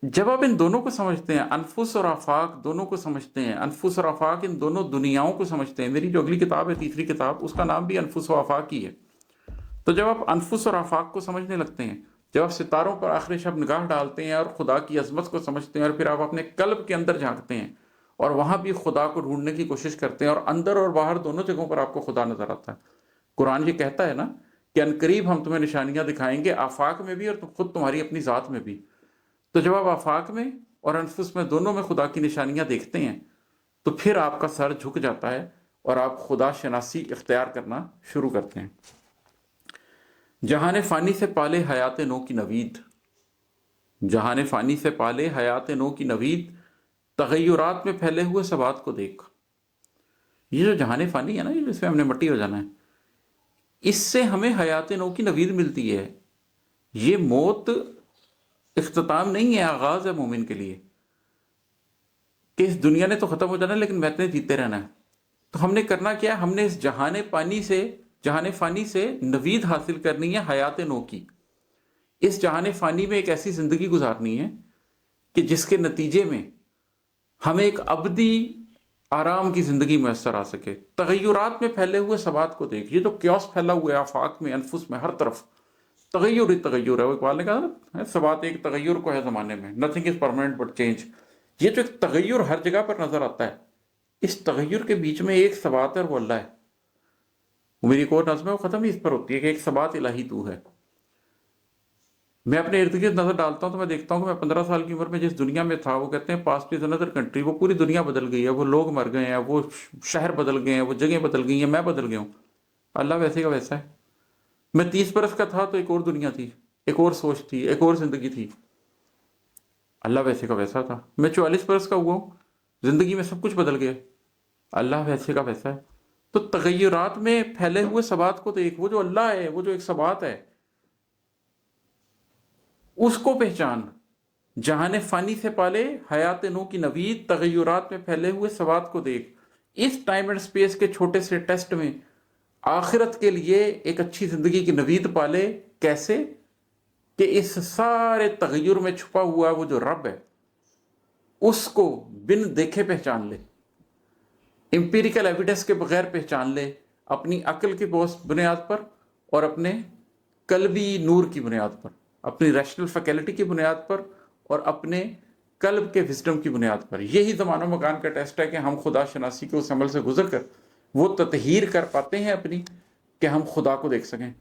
جب آپ ان دونوں کو سمجھتے ہیں، انفس اور آفاق دونوں کو سمجھتے ہیں، انفس اور آفاق ان دونوں دنیاؤں کو سمجھتے ہیں، میری جو اگلی کتاب ہے تیسری کتاب، اس کا نام بھی انفس و آفاق ہی ہے. تو جب آپ انفس اور آفاق کو سمجھنے لگتے ہیں، جب آپ ستاروں پر آخری شب نگاہ ڈالتے ہیں اور خدا کی عظمت کو سمجھتے ہیں، اور پھر آپ اپنے قلب کے اندر جھانکتے ہیں اور وہاں بھی خدا کو ڈھونڈنے کی کوشش کرتے ہیں، اور اندر اور باہر دونوں جگہوں پر آپ کو خدا نظر آتا ہے. قرآن یہ کہتا ہے نا کہ عنقریب ہم تمہیں نشانیاں دکھائیں گے، آفاق میں بھی اور خود تمہاری اپنی ذات میں بھی. تو جب آپ آفاق میں اور انفس میں دونوں میں خدا کی نشانیاں دیکھتے ہیں تو پھر آپ کا سر جھک جاتا ہے اور آپ خدا شناسی اختیار کرنا شروع کرتے ہیں. جہان فانی سے پالے حیات نو کی نوید، جہان فانی سے پالے حیات نو کی نوید، تغیرات میں پھیلے ہوئے ثبات کو دیکھ. یہ جو جہان فانی ہے نا، یہ جس میں ہم نے مٹی ہو جانا ہے، اس سے ہمیں حیات نو کی نوید ملتی ہے. یہ موت اختتام نہیں ہے، آغاز ہے مومن کے لیے، کہ اس دنیا نے تو ختم ہو جانا ہے لیکن میں نے جیتے رہنا ہے. تو ہم نے کرنا کیا؟ ہم نے اس جہان فانی سے نوید حاصل کرنی ہے حیات نو کی. اس جہان فانی میں ایک ایسی زندگی گزارنی ہے کہ جس کے نتیجے میں ہمیں ایک ابدی آرام کی زندگی میسر آ سکے. تغیرات میں پھیلے ہوئے ثبات کو دیکھ. یہ جو کیوس پھیلا ہوا ہے آفاق میں، انفس میں، ہر طرف تغیر ہی تغیر ہے. وہ اقبال نے کہا نا، ثبات ایک تغیر کو ہے زمانے میں، nothing is permanent but change. یہ جو ایک تغیر ہر جگہ پر نظر آتا ہے، اس تغیر کے بیچ میں ایک ثبات ہے اور وہ اللہ ہے. وہ میری ایک اور نظم ہے، وہ ختم ہی اس پر ہوتی ہے کہ ایک ثبات الہی تو ہے. میں اپنے ارد گرد نظر ڈالتا ہوں تو میں دیکھتا ہوں کہ میں 15 سال کی عمر میں جس دنیا میں تھا، وہ کہتے ہیں پاسٹ از انادر کنٹری، وہ پوری دنیا بدل گئی ہے، وہ لوگ مر گئے ہیں، وہ شہر بدل گئے ہیں، وہ جگہیں بدل گئی ہیں، میں بدل گیا ہوں. اللہ ویسے کا ویسا ہے. میں 30 برس کا تھا تو ایک اور دنیا تھی، ایک اور سوچ تھی، ایک اور زندگی تھی. اللہ ویسے کا ویسا تھا. میں 44 برس کا ہوا ہوں، زندگی میں سب کچھ بدل گیا. اللہ ویسے کا ویسا ہے. تو تغیرات میں پھیلے ہوئے ثبات کو دیکھ. وہ جو اللہ ہے، وہ جو ایک ثبات ہے، اس کو پہچان. جہان فانی سے پالے حیات نو کی نوید، تغیرات میں پھیلے ہوئے ثبات کو دیکھ. اس ٹائم اینڈ سپیس کے چھوٹے سے ٹیسٹ میں آخرت کے لیے ایک اچھی زندگی کی نوید پالے. کیسے؟ کہ اس سارے تغیر میں چھپا ہوا وہ جو رب ہے، اس کو بن دیکھے پہچان لے، امپیریکل ایویڈنس کے بغیر پہچان لے، اپنی عقل کی بنیاد پر اور اپنے قلبی نور کی بنیاد پر، اپنی ریشنل فیکلٹی کی بنیاد پر اور اپنے قلب کے وزڈم کی بنیاد پر. یہی زمان و مکان کا ٹیسٹ ہے کہ ہم خدا شناسی کے اس عمل سے گزر کر وہ تطہیر کر پاتے ہیں اپنی، کہ ہم خدا کو دیکھ سکیں.